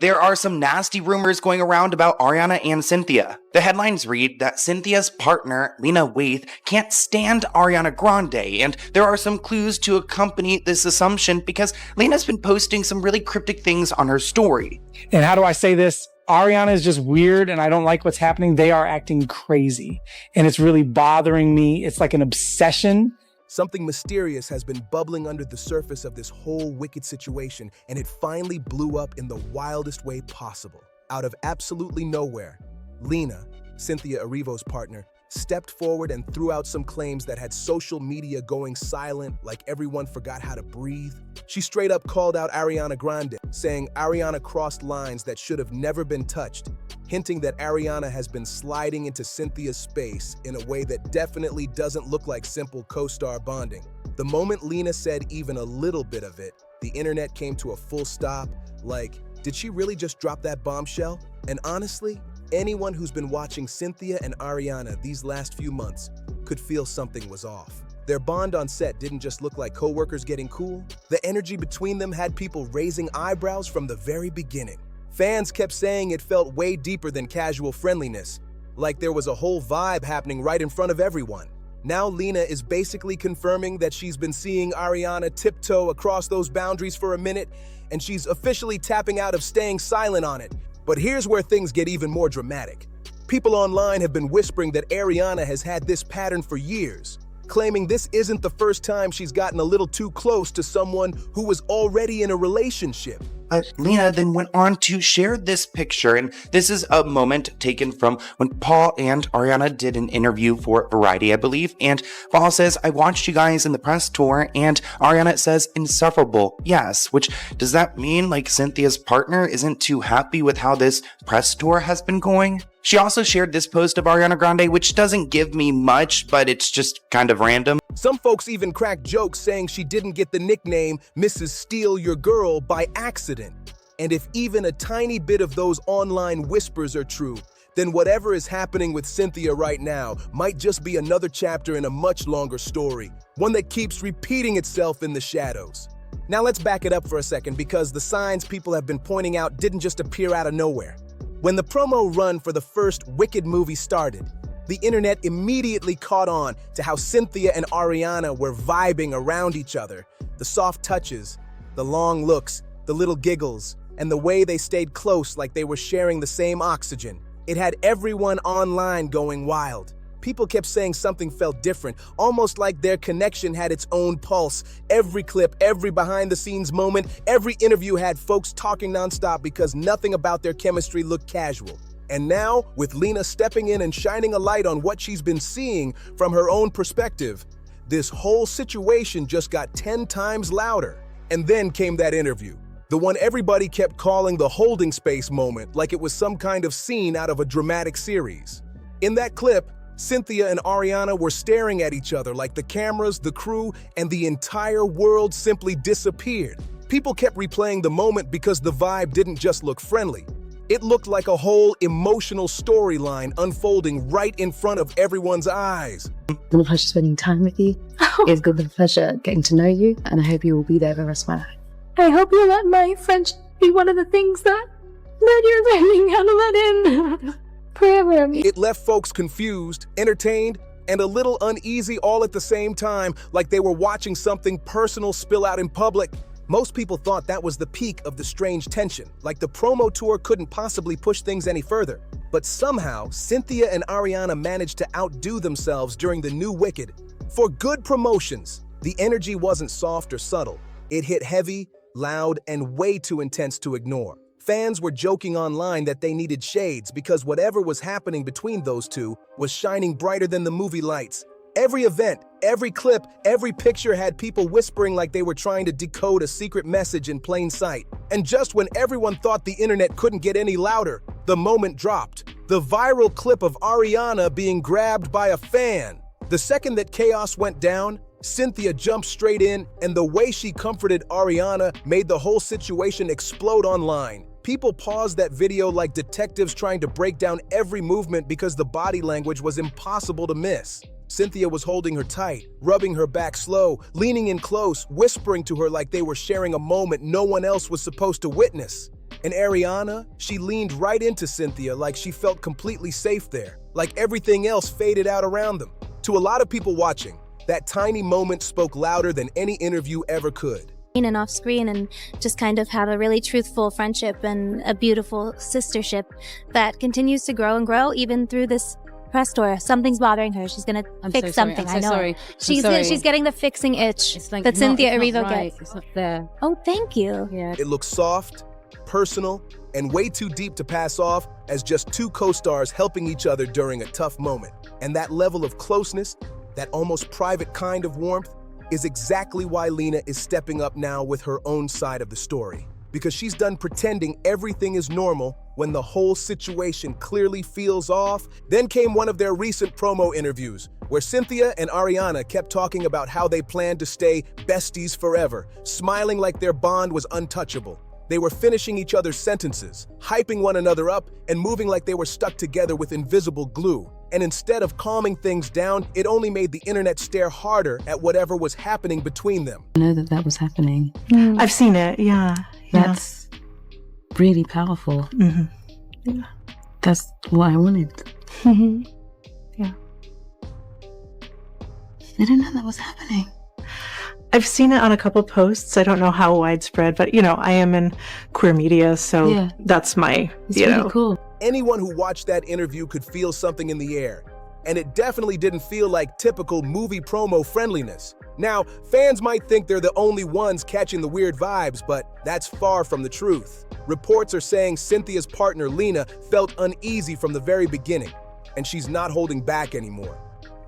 There are some nasty rumors going around about Ariana and Cynthia. The headlines read that Cynthia's partner, Lena Waithe, can't stand Ariana Grande, and there are some clues to accompany this assumption because Lena's been posting some really cryptic things on her story. And how do I say this? Ariana is just weird and I don't like what's happening. They are acting crazy and it's really bothering me. It's like an obsession. Something mysterious has been bubbling under the surface of this whole wicked situation, and it finally blew up in the wildest way possible. Out of absolutely nowhere, Lena, Cynthia Erivo's partner, stepped forward and threw out some claims that had social media going silent, like everyone forgot how to breathe. She straight up called out Ariana Grande, saying Ariana crossed lines that should have never been touched, hinting that Ariana has been sliding into Cynthia's space in a way that definitely doesn't look like simple co-star bonding. The moment Lena said even a little bit of it, the internet came to a full stop, like, did she really just drop that bombshell? And honestly, anyone who's been watching Cynthia and Ariana these last few months could feel something was off. Their bond on set didn't just look like co-workers getting cool. The energy between them had people raising eyebrows from the very beginning. Fans kept saying it felt way deeper than casual friendliness, like there was a whole vibe happening right in front of everyone. Now Lena is basically confirming that she's been seeing Ariana tiptoe across those boundaries for a minute, and she's officially tapping out of staying silent on it. But here's where things get even more dramatic. People online have been whispering that Ariana has had this pattern for years, claiming this isn't the first time she's gotten a little too close to someone who was already in a relationship. Lena then went on to share this picture, and this is a moment taken from when Paul and Ariana did an interview for Variety, I believe, and Paul says, I watched you guys in the press tour, and Ariana says, insufferable, yes, which does that mean like Cynthia's partner isn't too happy with how this press tour has been going? She also shared this post of Ariana Grande, which doesn't give me much, but it's just kind of random. Some folks even cracked jokes saying she didn't get the nickname Mrs. Steal Your Girl by accident. And if even a tiny bit of those online whispers are true, then whatever is happening with Cynthia right now might just be another chapter in a much longer story, one that keeps repeating itself in the shadows. Now let's back it up for a second, because the signs people have been pointing out didn't just appear out of nowhere. When the promo run for the first Wicked movie started, the internet immediately caught on to how Cynthia and Ariana were vibing around each other. The soft touches, the long looks, the little giggles, and the way they stayed close like they were sharing the same oxygen. It had everyone online going wild. People kept saying something felt different, almost like their connection had its own pulse. Every clip, every behind-the-scenes moment, every interview had folks talking nonstop because nothing about their chemistry looked casual. And now, with Lena stepping in and shining a light on what she's been seeing from her own perspective, this whole situation just got 10 times louder. And then came that interview, the one everybody kept calling the holding space moment, like it was some kind of scene out of a dramatic series. In that clip, Cynthia and Ariana were staring at each other like the cameras, the crew, and the entire world simply disappeared. People kept replaying the moment because the vibe didn't just look friendly. It looked like a whole emotional storyline unfolding right in front of everyone's eyes. It's been a pleasure spending time with you. It's been a pleasure getting to know you, and I hope you will be there for the rest of my life. I hope you let my friendship be one of the things that you're learning how to let in. Forever. It left folks confused, entertained, and a little uneasy all at the same time, like they were watching something personal spill out in public. Most people thought that was the peak of the strange tension, like the promo tour couldn't possibly push things any further. But somehow, Cynthia and Ariana managed to outdo themselves during the new Wicked. For good promotions, the energy wasn't soft or subtle. It hit heavy, loud, and way too intense to ignore. Fans were joking online that they needed shades because whatever was happening between those two was shining brighter than the movie lights. Every event, every clip, every picture had people whispering like they were trying to decode a secret message in plain sight. And just when everyone thought the internet couldn't get any louder, the moment dropped. The viral clip of Ariana being grabbed by a fan. The second that chaos went down, Cynthia jumped straight in, and the way she comforted Ariana made the whole situation explode online. People paused that video like detectives trying to break down every movement because the body language was impossible to miss. Cynthia was holding her tight, rubbing her back slow, leaning in close, whispering to her like they were sharing a moment no one else was supposed to witness. And Ariana, she leaned right into Cynthia like she felt completely safe there, like everything else faded out around them. To a lot of people watching, that tiny moment spoke louder than any interview ever could. And off screen and just kind of have a really truthful friendship and a beautiful sistership that continues to grow and grow even through this press tour. Something's bothering her. She's gonna fix something. I know. Sorry. She's getting the fixing itch that Cynthia Erivo gets. It's not there. Oh, thank you. Yeah. It looks soft, personal, and way too deep to pass off as just two co-stars helping each other during a tough moment. And that level of closeness, that almost private kind of warmth, is exactly why Lena is stepping up now with her own side of the story. Because she's done pretending everything is normal when the whole situation clearly feels off. Then came one of their recent promo interviews, where Cynthia and Ariana kept talking about how they planned to stay besties forever, smiling like their bond was untouchable. They were finishing each other's sentences, hyping one another up, and moving like they were stuck together with invisible glue. And instead of calming things down, it only made the internet stare harder at whatever was happening between them. I know that was happening. I've seen it, yeah. That's really powerful. Yeah. That's what I wanted. Yeah. I didn't know that was happening. I've seen it on a couple posts. I don't know how widespread, but I am in queer media, so that's my, It's really cool. Anyone who watched that interview could feel something in the air, and it definitely didn't feel like typical movie promo friendliness. Now, fans might think they're the only ones catching the weird vibes, but that's far from the truth. Reports are saying Cynthia's partner Lena felt uneasy from the very beginning, and she's not holding back anymore.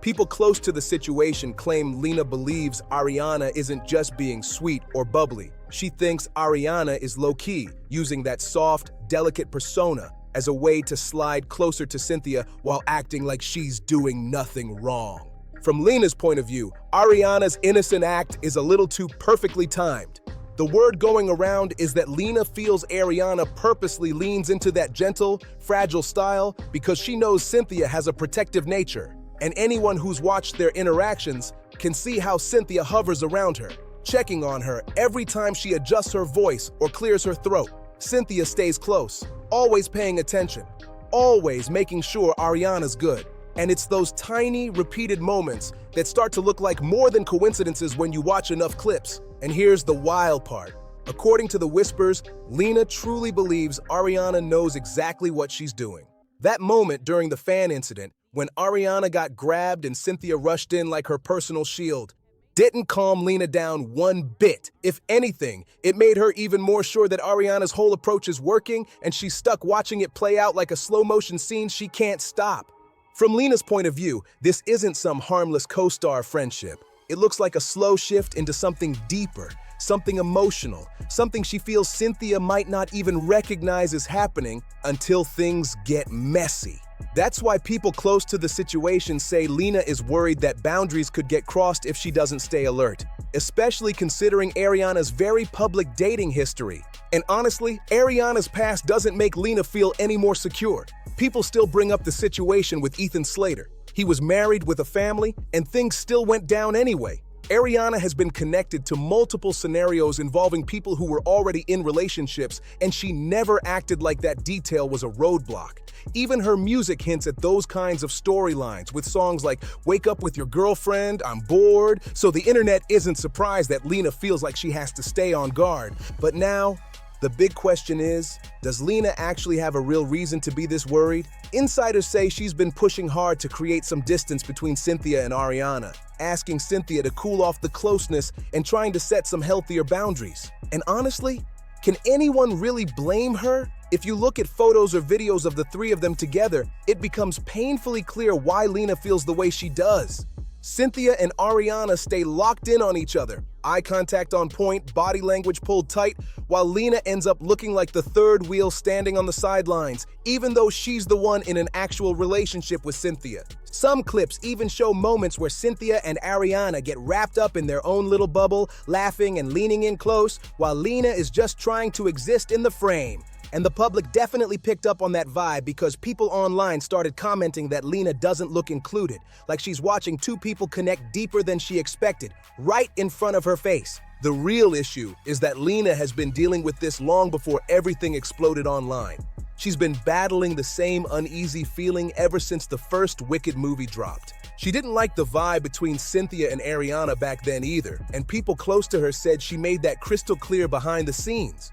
People close to the situation claim Lena believes Ariana isn't just being sweet or bubbly. She thinks Ariana is low-key, using that soft, delicate persona as a way to slide closer to Cynthia while acting like she's doing nothing wrong. From Lena's point of view, Ariana's innocent act is a little too perfectly timed. The word going around is that Lena feels Ariana purposely leans into that gentle, fragile style because she knows Cynthia has a protective nature. And anyone who's watched their interactions can see how Cynthia hovers around her, checking on her every time she adjusts her voice or clears her throat. Cynthia stays close, always paying attention, always making sure Ariana's good. And it's those tiny, repeated moments that start to look like more than coincidences when you watch enough clips. And here's the wild part. According to the whispers, Lena truly believes Ariana knows exactly what she's doing. That moment during the fan incident, when Ariana got grabbed and Cynthia rushed in like her personal shield, didn't calm Lena down one bit. If anything, it made her even more sure that Ariana's whole approach is working, and she's stuck watching it play out like a slow-motion scene she can't stop. From Lena's point of view, this isn't some harmless co-star friendship. It looks like a slow shift into something deeper, something emotional, something she feels Cynthia might not even recognize is happening until things get messy. That's why people close to the situation say Lena is worried that boundaries could get crossed if she doesn't stay alert, especially considering Ariana's very public dating history. And honestly, Ariana's past doesn't make Lena feel any more secure. People still bring up the situation with Ethan Slater. He was married with a family, and things still went down anyway. Ariana has been connected to multiple scenarios involving people who were already in relationships, and she never acted like that detail was a roadblock. Even her music hints at those kinds of storylines, with songs like "Wake Up With Your Girlfriend," "I'm Bored," so the internet isn't surprised that Lena feels like she has to stay on guard. But now, the big question is, does Lena actually have a real reason to be this worried? Insiders say she's been pushing hard to create some distance between Cynthia and Ariana, asking Cynthia to cool off the closeness and trying to set some healthier boundaries. And honestly, can anyone really blame her? If you look at photos or videos of the three of them together, it becomes painfully clear why Lena feels the way she does. Cynthia and Ariana stay locked in on each other, eye contact on point, body language pulled tight, while Lena ends up looking like the third wheel standing on the sidelines, even though she's the one in an actual relationship with Cynthia. Some clips even show moments where Cynthia and Ariana get wrapped up in their own little bubble, laughing and leaning in close, while Lena is just trying to exist in the frame. And the public definitely picked up on that vibe because people online started commenting that Lena doesn't look included, like she's watching two people connect deeper than she expected, right in front of her face. The real issue is that Lena has been dealing with this long before everything exploded online. She's been battling the same uneasy feeling ever since the first Wicked movie dropped. She didn't like the vibe between Cynthia and Ariana back then either, and people close to her said she made that crystal clear behind the scenes.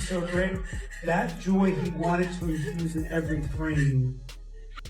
So great. That joy he wanted to infuse in every frame.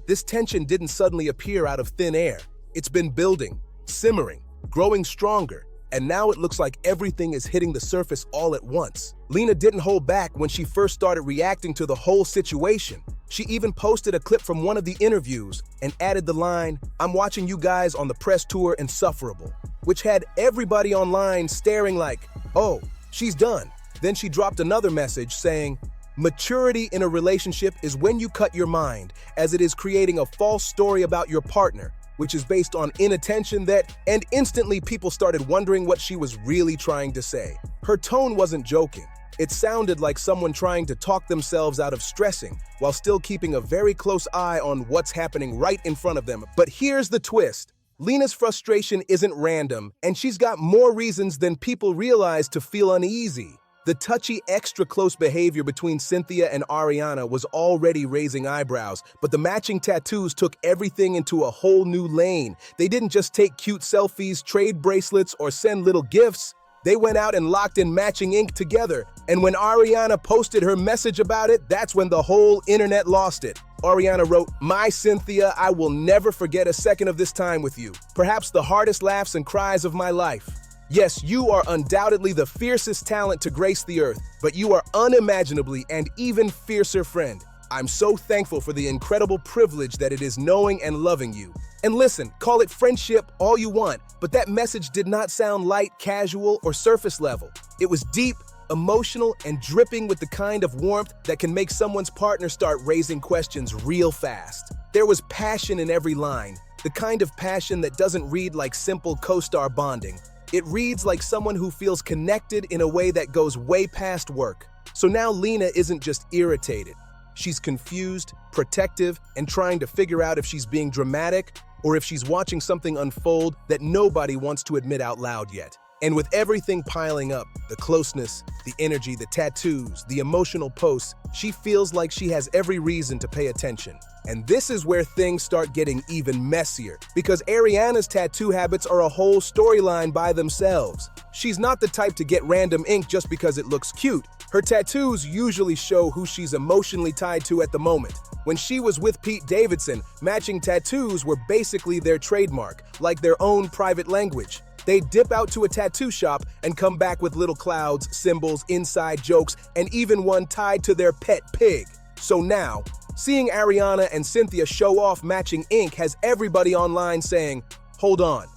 This tension didn't suddenly appear out of thin air. It's been building, simmering, growing stronger, and now it looks like everything is hitting the surface all at once. Lena didn't hold back when she first started reacting to the whole situation. She even posted a clip from one of the interviews and added the line, "I'm watching you guys on the press tour Insufferable," which had everybody online staring like, oh, she's done. Then she dropped another message saying, "Maturity in a relationship is when you cut your mind, as it is creating a false story about your partner, which is based on inattention that," and instantly people started wondering what she was really trying to say. Her tone wasn't joking. It sounded like someone trying to talk themselves out of stressing while still keeping a very close eye on what's happening right in front of them. But here's the twist. Lena's frustration isn't random, and she's got more reasons than people realize to feel uneasy. The touchy, extra close behavior between Cynthia and Ariana was already raising eyebrows, but the matching tattoos took everything into a whole new lane. They didn't just take cute selfies, trade bracelets, or send little gifts. They went out and locked in matching ink together. And when Ariana posted her message about it, that's when the whole internet lost it. Ariana wrote, "My Cynthia, I will never forget a second of this time with you. Perhaps the hardest laughs and cries of my life. Yes, you are undoubtedly the fiercest talent to grace the earth, but you are unimaginably and even fiercer friend. I'm so thankful for the incredible privilege that it is knowing and loving you." And listen, call it friendship all you want, but that message did not sound light, casual, or surface level. It was deep, emotional, and dripping with the kind of warmth that can make someone's partner start raising questions real fast. There was passion in every line, the kind of passion that doesn't read like simple co-star bonding. It reads like someone who feels connected in a way that goes way past work. So now Lena isn't just irritated. She's confused, protective, and trying to figure out if she's being dramatic or if she's watching something unfold that nobody wants to admit out loud yet. And with everything piling up, the closeness, the energy, the tattoos, the emotional posts, she feels like she has every reason to pay attention. And this is where things start getting even messier, because Ariana's tattoo habits are a whole storyline by themselves. She's not the type to get random ink just because it looks cute. Her tattoos usually show who she's emotionally tied to at the moment. When she was with Pete Davidson, matching tattoos were basically their trademark, like their own private language. They'd dip out to a tattoo shop and come back with little clouds, symbols, inside jokes, and even one tied to their pet pig. So now, seeing Ariana and Cynthia show off matching ink has everybody online saying, "Hold on.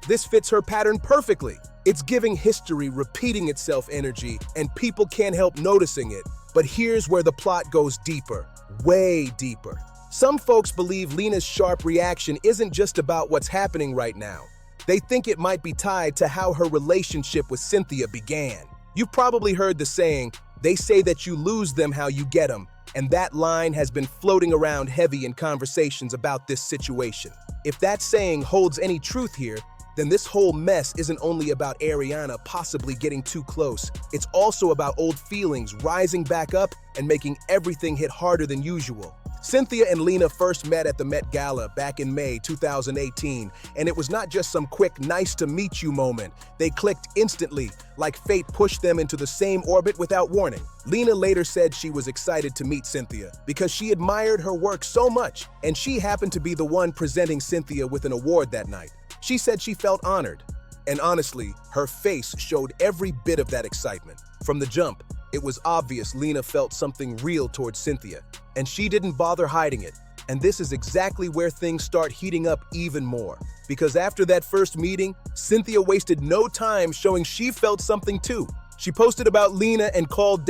This fits her pattern perfectly. It's giving history repeating itself energy, and people can't help noticing it. But here's where the plot goes deeper, way deeper. Some folks believe Lena's sharp reaction isn't just about what's happening right now. They think it might be tied to how her relationship with Cynthia began. You've probably heard the saying, "They say that you lose them how you get them," and that line has been floating around heavy in conversations about this situation. If that saying holds any truth here, then this whole mess isn't only about Ariana possibly getting too close. It's also about old feelings rising back up and making everything hit harder than usual. Cynthia and Lena first met at the Met Gala back in May 2018, and it was not just some quick nice-to-meet-you moment. They clicked instantly, like fate pushed them into the same orbit without warning. Lena later said she was excited to meet Cynthia because she admired her work so much, and she happened to be the one presenting Cynthia with an award that night. She said she felt honored, and honestly, her face showed every bit of that excitement. From the jump, it was obvious Lena felt something real towards Cynthia, and she didn't bother hiding it. And this is exactly where things start heating up even more. Because after that first meeting, Cynthia wasted no time showing she felt something too. She posted about Lena and called ..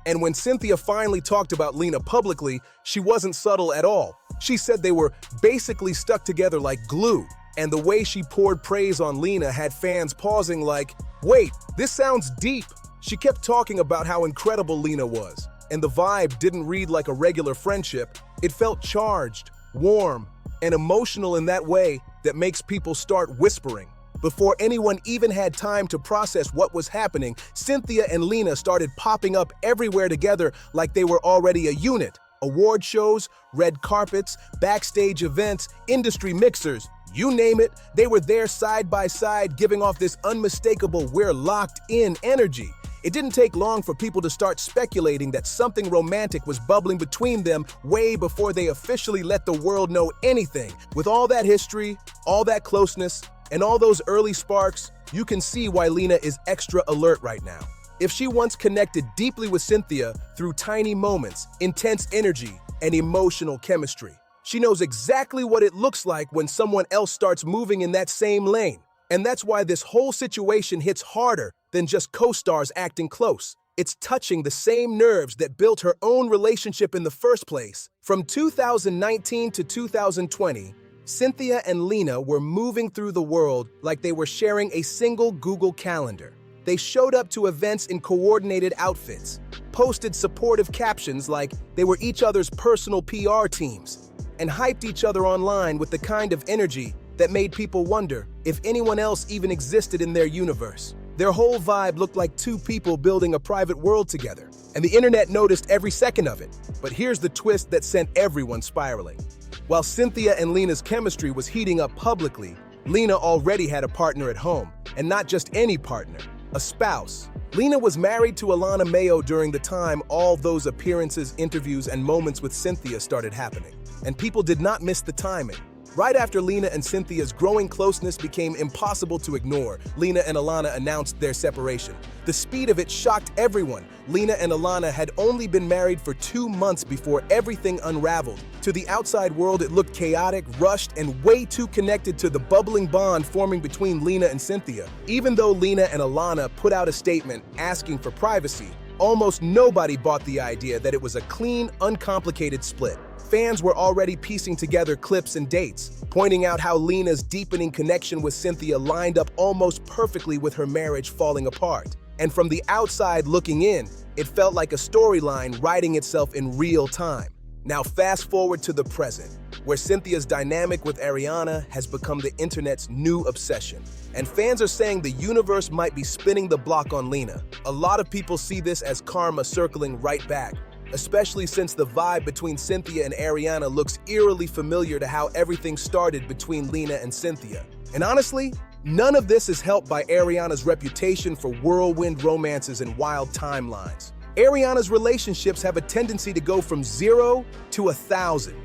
And when Cynthia finally talked about Lena publicly, she wasn't subtle at all. She said they were basically stuck together like glue. And the way she poured praise on Lena had fans pausing like, wait, this sounds deep. She kept talking about how incredible Lena was. And the vibe didn't read like a regular friendship. It felt charged, warm, and emotional in that way that makes people start whispering. Before anyone even had time to process what was happening, Cynthia and Lena started popping up everywhere together like they were already a unit. Award shows, red carpets, backstage events, industry mixers, you name it, they were there side by side giving off this unmistakable "we're locked in" energy. It didn't take long for people to start speculating that something romantic was bubbling between them way before they officially let the world know anything. With all that history, all that closeness, and all those early sparks, you can see why Lena is extra alert right now. If she once connected deeply with Cynthia through tiny moments, intense energy, and emotional chemistry, she knows exactly what it looks like when someone else starts moving in that same lane. And that's why this whole situation hits harder than just co-stars acting close. It's touching the same nerves that built her own relationship in the first place. From 2019 to 2020, Cynthia and Lena were moving through the world like they were sharing a single Google Calendar. They showed up to events in coordinated outfits, posted supportive captions like they were each other's personal PR teams, and hyped each other online with the kind of energy that made people wonder if anyone else even existed in their universe. Their whole vibe looked like two people building a private world together, and the internet noticed every second of it. But here's the twist that sent everyone spiraling. While Cynthia and Lena's chemistry was heating up publicly, Lena already had a partner at home, and not just any partner, a spouse. Lena was married to Alana Mayo during the time all those appearances, interviews, and moments with Cynthia started happening. And people did not miss the timing. Right after Lena and Cynthia's growing closeness became impossible to ignore, Lena and Alana announced their separation. The speed of it shocked everyone. Lena and Alana had only been married for 2 months before everything unraveled. To the outside world, it looked chaotic, rushed, and way too connected to the bubbling bond forming between Lena and Cynthia. Even though Lena and Alana put out a statement asking for privacy, almost nobody bought the idea that it was a clean, uncomplicated split. Fans were already piecing together clips and dates, pointing out how Lena's deepening connection with Cynthia lined up almost perfectly with her marriage falling apart. And from the outside looking in, it felt like a storyline writing itself in real time. Now fast forward to the present, where Cynthia's dynamic with Ariana has become the internet's new obsession. And fans are saying the universe might be spinning the block on Lena. A lot of people see this as karma circling right back, especially since the vibe between Cynthia and Ariana looks eerily familiar to how everything started between Lena and Cynthia. And honestly, none of this is helped by Ariana's reputation for whirlwind romances and wild timelines. Ariana's relationships have a tendency to go from 0 to 1,000,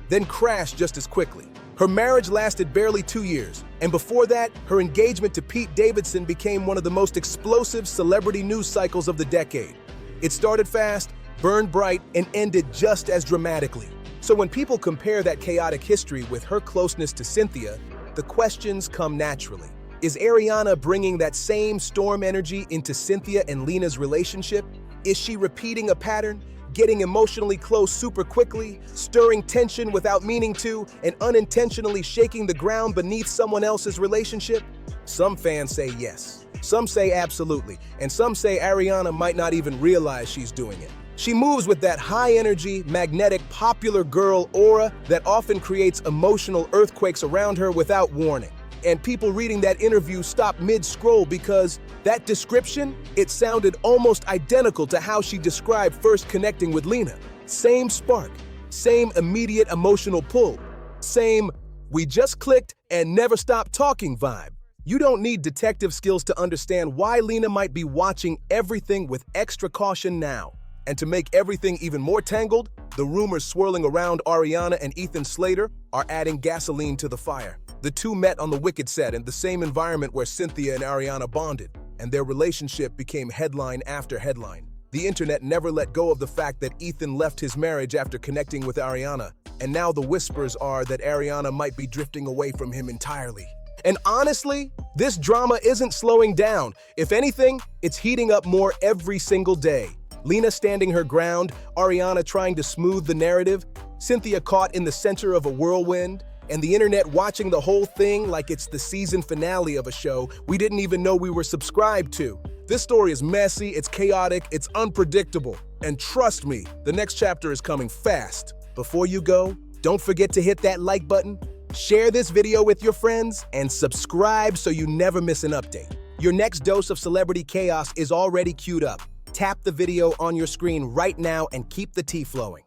then crash just as quickly. Her marriage lasted barely 2 years, and before that, her engagement to Pete Davidson became one of the most explosive celebrity news cycles of the decade. It started fast, burned bright, and ended just as dramatically. So when people compare that chaotic history with her closeness to Cynthia, the questions come naturally. Is Ariana bringing that same storm energy into Cynthia and Lena's relationship? Is she repeating a pattern, getting emotionally close super quickly, stirring tension without meaning to, and unintentionally shaking the ground beneath someone else's relationship? Some fans say yes, some say absolutely, and some say Ariana might not even realize she's doing it. She moves with that high-energy, magnetic, popular girl aura that often creates emotional earthquakes around her without warning. And people reading that interview stopped mid-scroll because that description, it sounded almost identical to how she described first connecting with Lena. Same spark, same immediate emotional pull, same "we just clicked and never stopped talking" vibe. You don't need detective skills to understand why Lena might be watching everything with extra caution now. And to make everything even more tangled, the rumors swirling around Ariana and Ethan Slater are adding gasoline to the fire. The two met on the Wicked set in the same environment where Cynthia and Ariana bonded, and their relationship became headline after headline. The internet never let go of the fact that Ethan left his marriage after connecting with Ariana, and now the whispers are that Ariana might be drifting away from him entirely. And honestly, this drama isn't slowing down. If anything, it's heating up more every single day. Lena standing her ground, Ariana trying to smooth the narrative, Cynthia caught in the center of a whirlwind, and the internet watching the whole thing like it's the season finale of a show we didn't even know we were subscribed to. This story is messy, it's chaotic, it's unpredictable. And trust me, the next chapter is coming fast. Before you go, don't forget to hit that like button, share this video with your friends, and subscribe so you never miss an update. Your next dose of celebrity chaos is already queued up. Tap the video on your screen right now and keep the tea flowing.